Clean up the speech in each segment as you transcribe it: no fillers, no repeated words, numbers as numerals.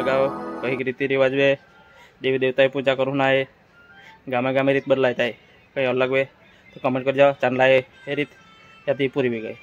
लगाओ कई रीति रिवाज वे देवी देवता पूजा करूँ ना है गामे गामे रीत बदलाता है कहीं अलग वे तो कमेंट कर जाओ चांदला है ये रीत या पूरी भी गई।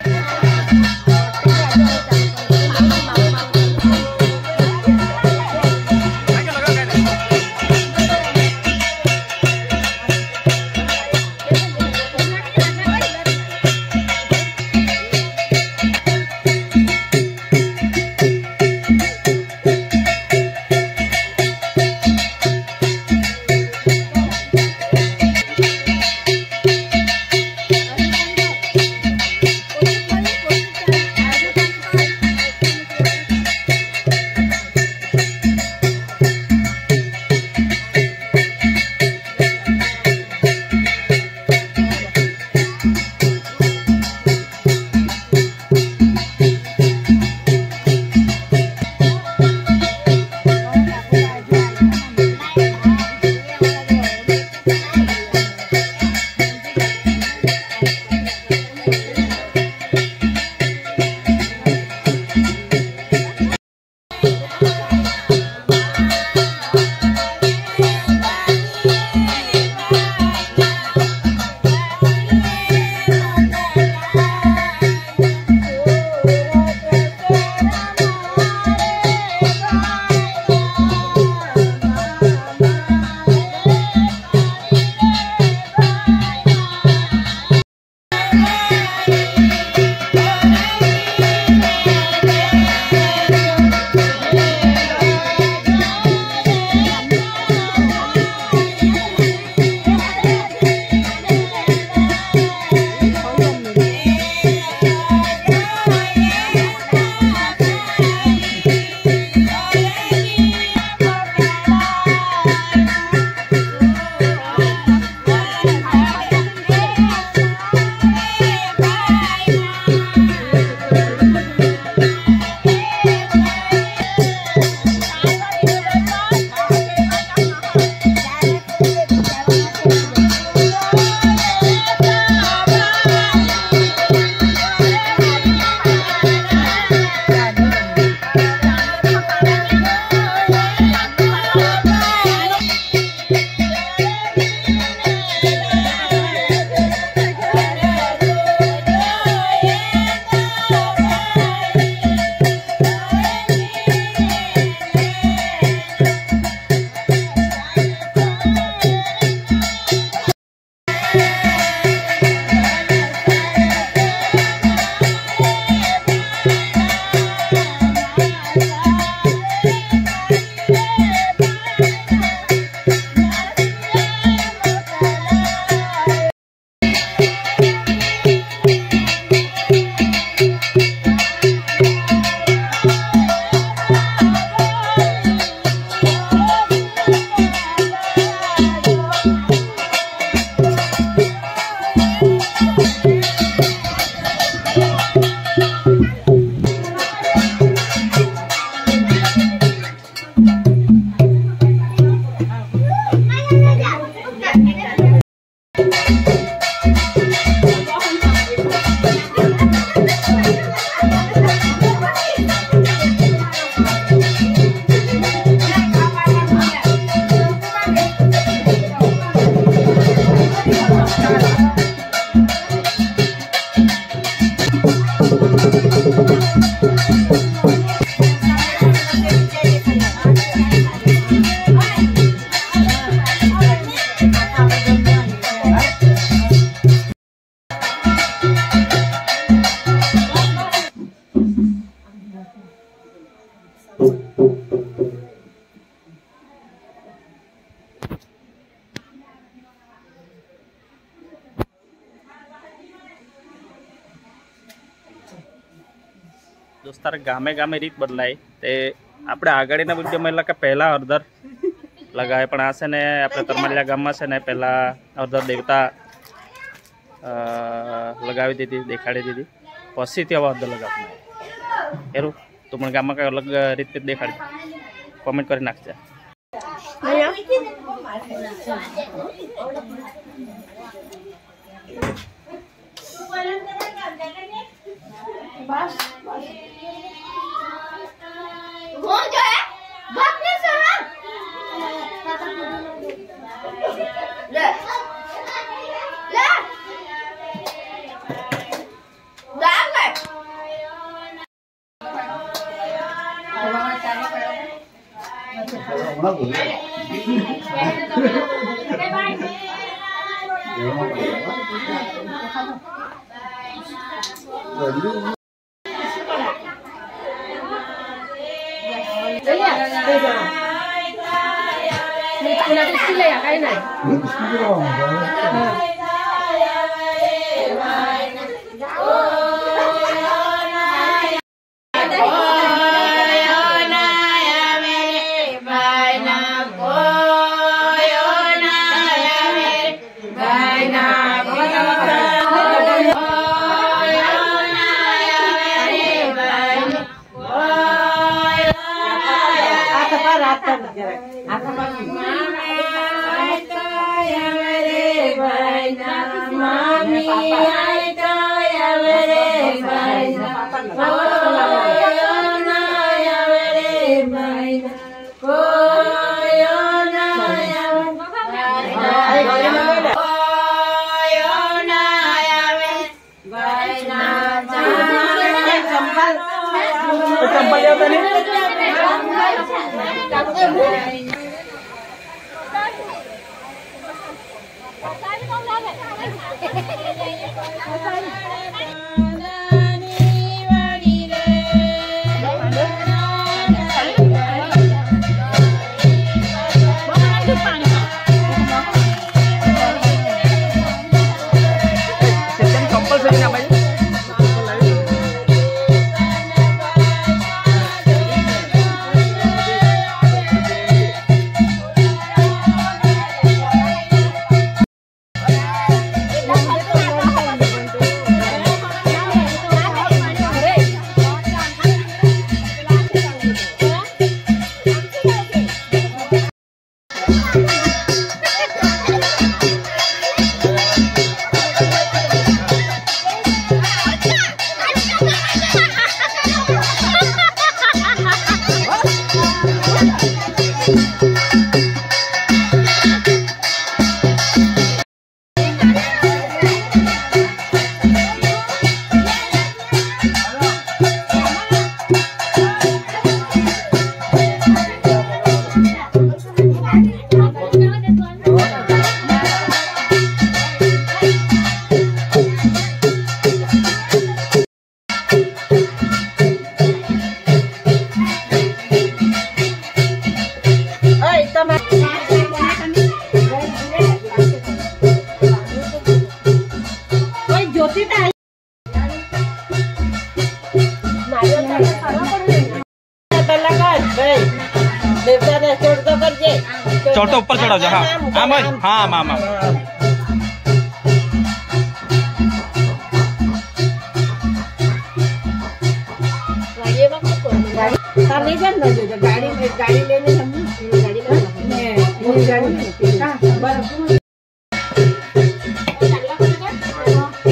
दोस्तार गामे गामे रीत बदलाय ते आपणे आगाड़ीना विडियोमां એટલે કે પહેલા હળદર લગાવે પણ આ છે ને આપણે તરમાલિયા ગામમાં છે ને પહેલા હળદર દેવતા લગાવી દીધી દેખાડી દીધી પછીથી હવે હળદર લગાવવામાં એરું તો પણ ગામમાં કઈ અલગ રીતે દેખાડી કોમેન્ટ કરી નાખજે बस चढ़ तो ऊपर चढ़ा जा। हाँ आम हाँ आम आम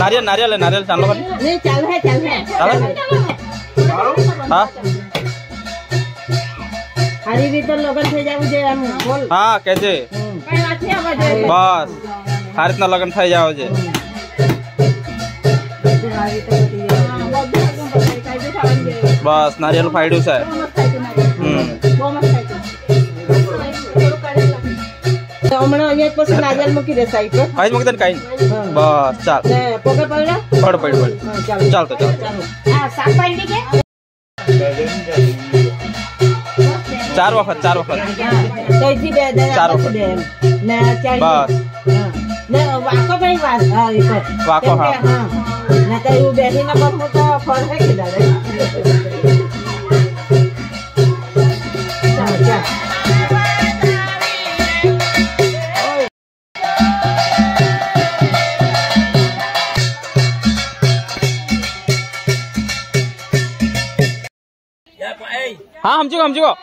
नारियल नारियल है नारियल चाल लो नहीं चल है हाँ हरी भी तो लगन थे जाओ जे हम बोल हाँ कैसे बस हर इतना लगन थे जाओ जे बस नारियल फाइडू से हमने ये कुछ नारियल मुकी रे साइड पे आज मुकी तन काई बस चल पोके पड़े पड़ पड़ पड़ चल तो चल हां साफ पानी के चार वक्त चार वक्त बस वाको भाई वाको हाँ ना तो वो बैठी ना बस तो फल है किधर हाँ हम चुको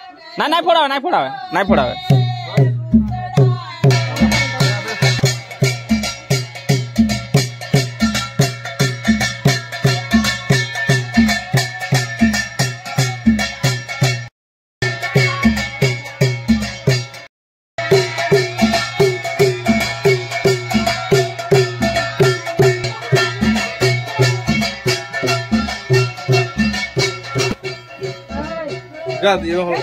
ना फोड़ा ये हो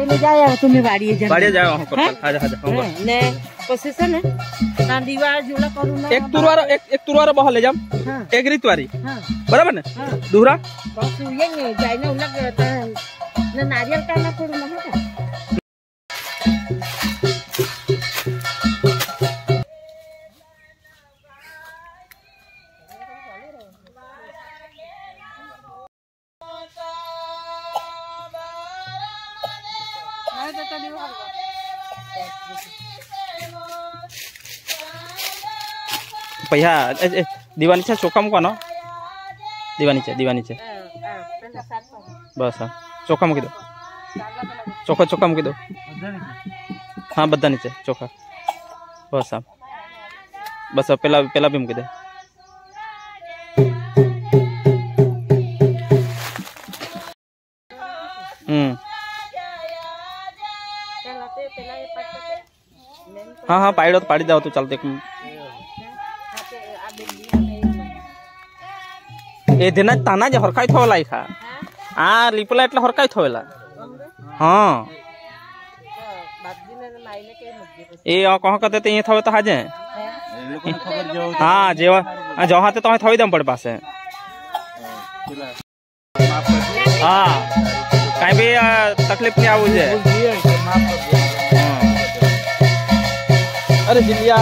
ले जाया तुम्हें बाड़ी जन बाड़ी जाओ हम कर आजा आजा हम कर ने पोजीशन है ना दीवार जुड़ा करू ना एक तुरवार बहा ले जाम एक रितवारी बराबर ने दूसरा बस ये जाई ना उलग ना नारियल का ना करू ना का पैसा दीवानी छे चोखा मुका न दीवानी छे बस हाँ चोखा मुकी दो चोखा मुकी दो हाँ बदा नीचे चोखा बस हाँ बस पेला भी मुकी दे हाँ हाँ पाड़ी तो पाड़ी जाओ तो चलते ए देना ताना जे हरकाई थोला इखा आ लिपला एटला हरकाई थोला हां ए कह कहते ते थवे तो हाजे हां जेवा जहां ते तहे थवे दम पड़ पासे हां काई भी तकलीफ नहीं आउ जे अरे जिलिया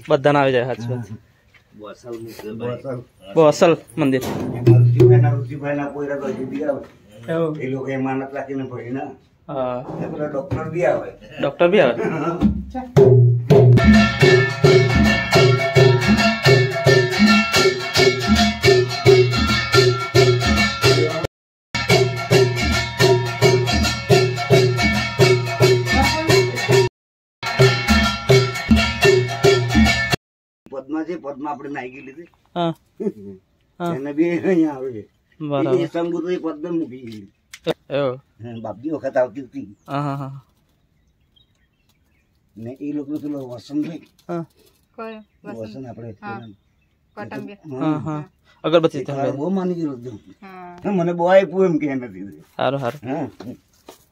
बधाना આવી જાય સાચી વાત બહુ અસલ મંદિર એ લોકો માનત રાખીને ભરી ના હા ડોક્ટર બી આવે पद्मा अपने नाई गेली ती એને બી અહીંયા આવે છે બરાબર એ સંગુતો એ પદ્મ મૂકી ગઈ બાપજી વખત આવતી હતી ને એ લોકો પેલો વસંત વસંત આપણે અગરબત્તી બહુ માની ગયો મને બહુ આપ્યું એમ કે નથી સારું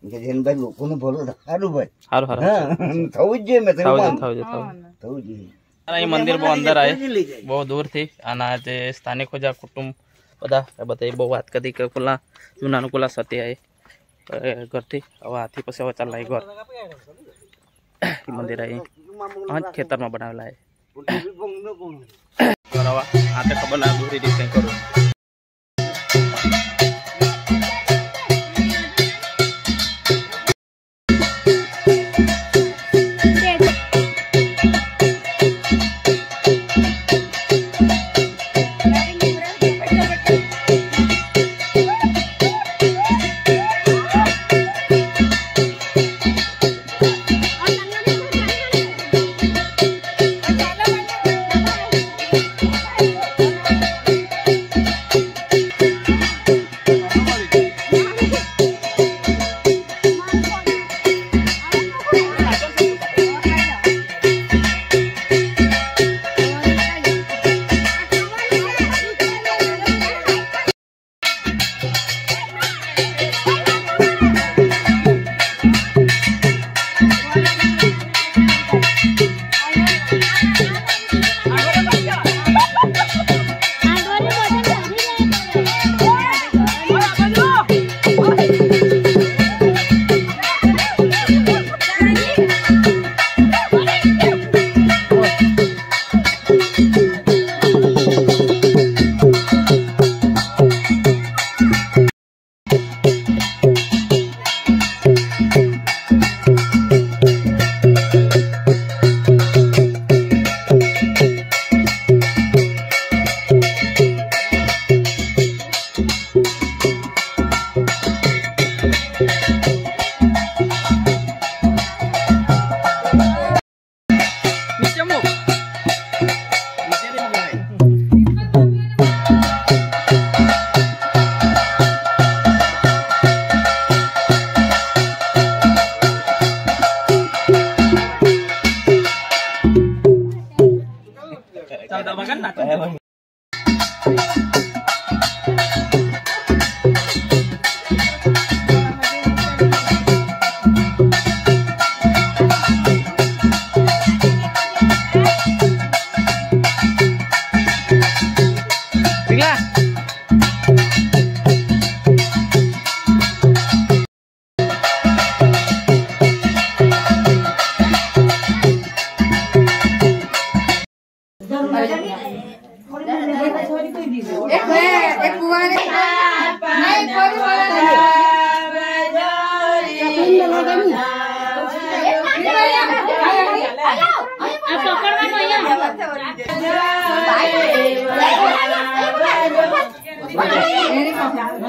કે જેનભાઈ લોકોને ભલો સારું ભાઈ સારું થવું જ જોઈએ મેં થવું જોઈએ ये मंदिर बहुत अंदर आए बहुत दूर थी आना जे स्थानिक हो जा कुटुंब बता बताइए बहुत बात करी के कुला जूना अनुकूला सती आए घर थी अब हाथी पसे वो चल रही घर मंदिर आई खेतर में बनावेला है आते खबर ना दूरी रीते करो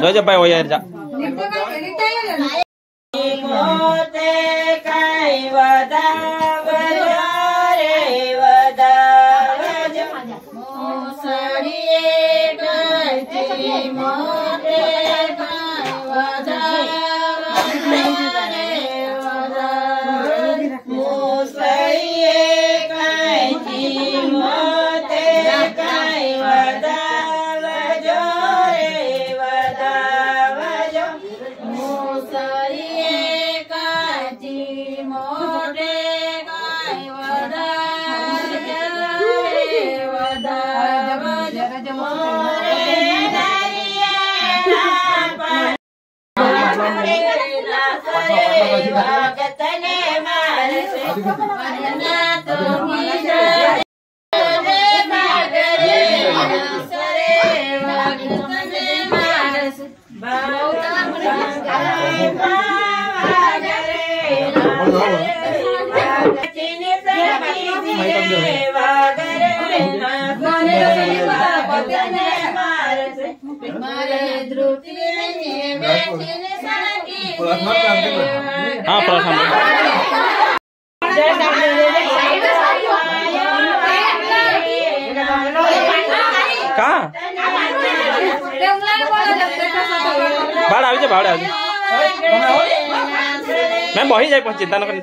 जो भाई वो यार जा हाँ कहाँ बाढ़ आ जाए बाढ़ आ जाए मैं बही जाए चिंता न कर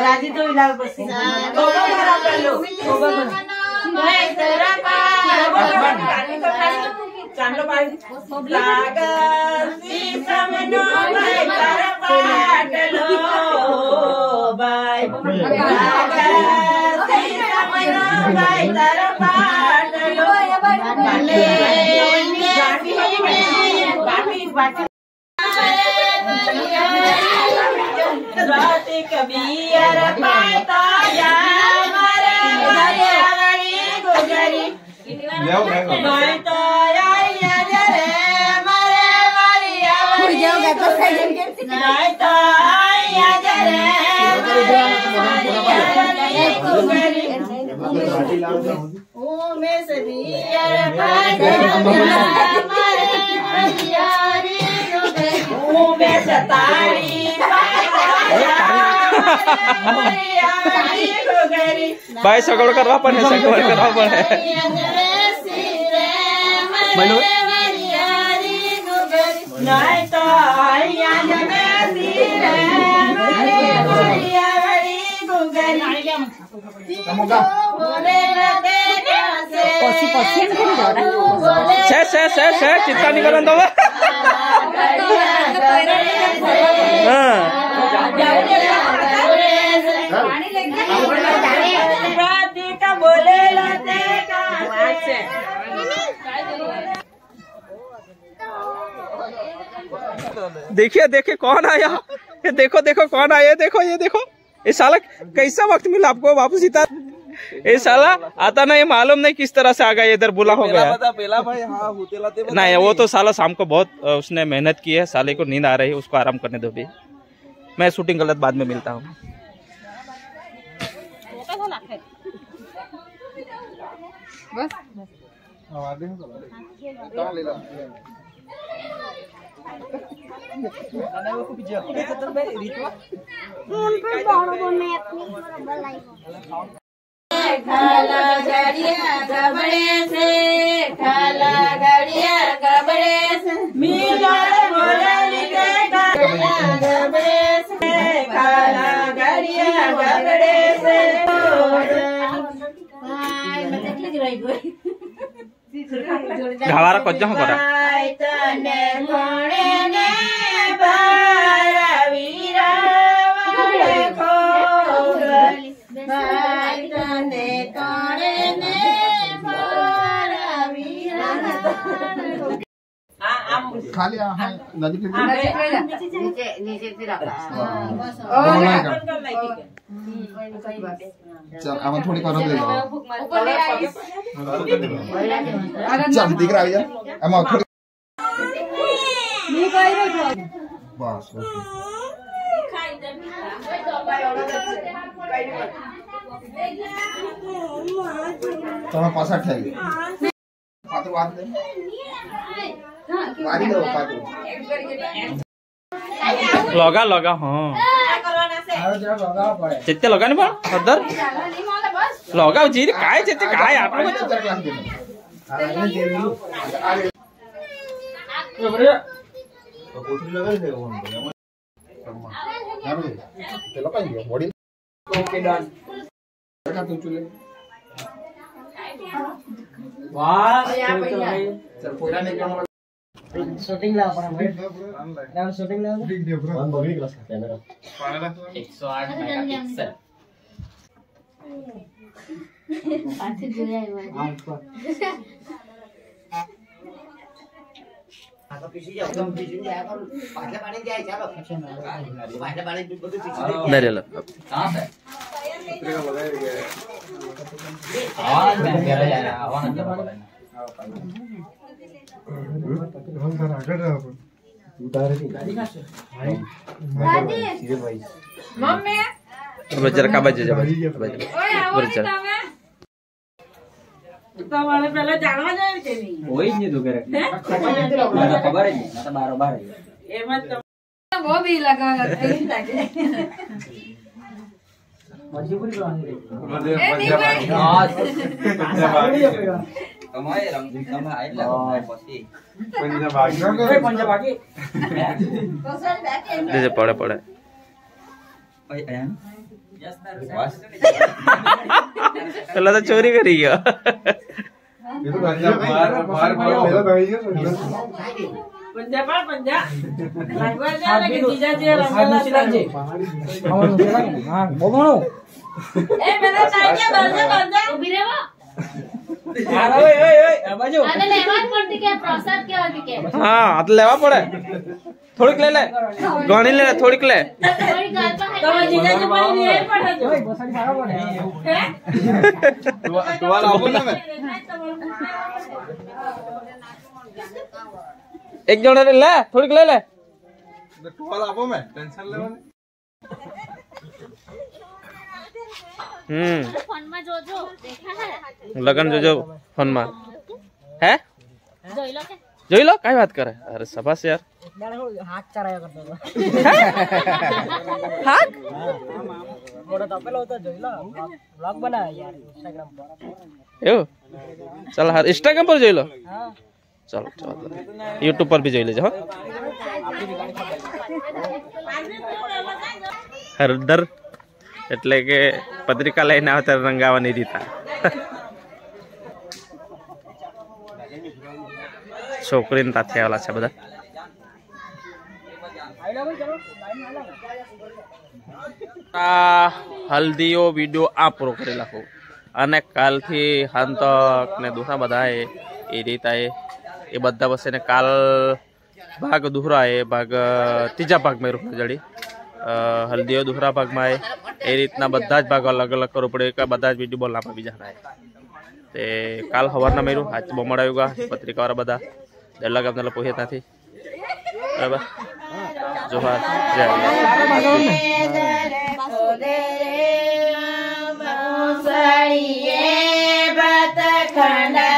राजी तो इलाज बसी तो खराब कर लो भाई तेरा चांदलो पाई लागसी समनो भाई तेरा पाटलो भाई लागसी समनो भाई तेरा पाटलो बाटी बाटी कबीर पाता जा मारे गुजरी गुजरी मैं तो आई रे मारे मारिया मैं तो आई रे गुजरी ओ मैं सदिया भाई सगवड करवा पण है, सगवड करवा पण है। नहीं तो चिंता नहीं करन दो। देखिए देखिए कौन आया, ये देखो देखो कौन आया, देखो ये देखो, ये साला कैसा वक्त मिला आपको बापू सीता। ये साला आता नहीं, मालूम नहीं किस तरह से आ गया, इधर बुला हो गया। नहीं वो तो साला शाम को बहुत उसने मेहनत की है, साले को नींद आ रही है, उसको आराम करने दो भी। मैं शूटिंग गलत बाद में मिलता हूँ। खाला गड़िया गबड़े से, खाला गड़िया गबड़े से, मीरा मोरली के गबड़े से, खाला गड़िया गबड़े से। घावारा कज्जा हो करा खाली नदी के नीचे से रखा। चल अब थोड़ी कर दे चल दिख रहा है हम थोड़ी बस ओके तो हम पासा ठेल पातो बात दे मारी दो पातो लगा लगा हाँ चित्ते लगा नहीं पड़ा उधर लगा जी काय चित्ते काय आप लोग तेला पाहिजे बॉडी ओके डन का तू चले वाह चल पोरा ने क्या शूटिंग ला पर हम शूटिंग ला वन बगी क्लास कैमरा 108 मेगापिक्सल पाछे जुड़ा है आता पीछे जाओ तुम पीछे जाया करो पाछे पानी जाए चलो पाछे पानी दूध पीछे नहीं लो कहां से तेरे का लगाया गया आवाज में कह रहा है आवाज में हम सर आगे रहा अपन उतार दी दादी भाई मम्मी बजर का बजे जब बजर તમારે પહેલા જાણવા જાય છે ની કોઈ જ નહીં તો કરે મને ખબર જ નહીં મને બારોબાર એમાં તો બહુ ભી લગા કઈ લાગે મજબૂરી કરવાની રે તમારે રંગ તમે આટલા પછી પંજાબાગી जैसे पड़े पड़े ભાઈ આયા बस पहला तो चोरी करी गया ये तो बार मेरा भाई है पंजाब पंजा लागवा जा लगे जीजा जी रंगला લાગજે હા બોમણો ए मेरा टाइम बंजा बंजा उभी रेवा ઓય ઓય ઓય આ બાજુ આને લેવા જ પડતી કે પ્રસાદ કેવા કે हाँ हाथ लेवा पड़े थोड़ीक ले ले गणी ले थोड़ीक ले થોડી ગાલ પર तो जीजा जी पर ले पड़ा जो બસાડી સારા પડે टुवाल आपो ना मैं एक जने ले थोड़ीक ले ले टुवाल आपो मैं टेंशन लेवानी ફોન માં જોજો દેખા હે लगन जो जो फोन में है જોઈ લો કે જોઈ લો કઈ વાત કરે અરે સભાસ યાર હાથ ચરાયા કરતો હતો હાક મોટો તપેલો હતો જોઈ લો વ્લોગ બનાવે યાર ઇન્સ્ટાગ્રામ પર એવું ચાલ હાર ઇન્સ્ટાગ્રામ પર જોઈ લો હા ચાલો ચાલો યુટ્યુબ પર બી જોઈ લેજો હો હરદર એટલે કે પત્રિકા લઈને આવતા રંગાવાની રીતા છોકરીને તાથી આવેલા છે બધા આ હલ્દીઓ વિડીયો આ પૂરો કરી નાખો અને કાલથી હાંતક ને દુસરા બધા એ રીતા એ બધા વચ્ચે ને કાલ ભાગ દુહરા એ ભાગ ત્રીજા ભાગમાં રૂપ જડી હલ્દીઓ દુસરા ભાગમાં એ રીતના બધા જ ભાગ અલગ અલગ કરવું પડે કે બધા જ વિડીયો બોલના બીજા ના તે કાલ સવારના મેરું આજ બહુ મળાયું ગયા પત્રિકાવાળા બધા દલ્લા ગામના પહોંચ્યા ત્યાંથી બરાબર જોહાર જય વ્રત ખંડ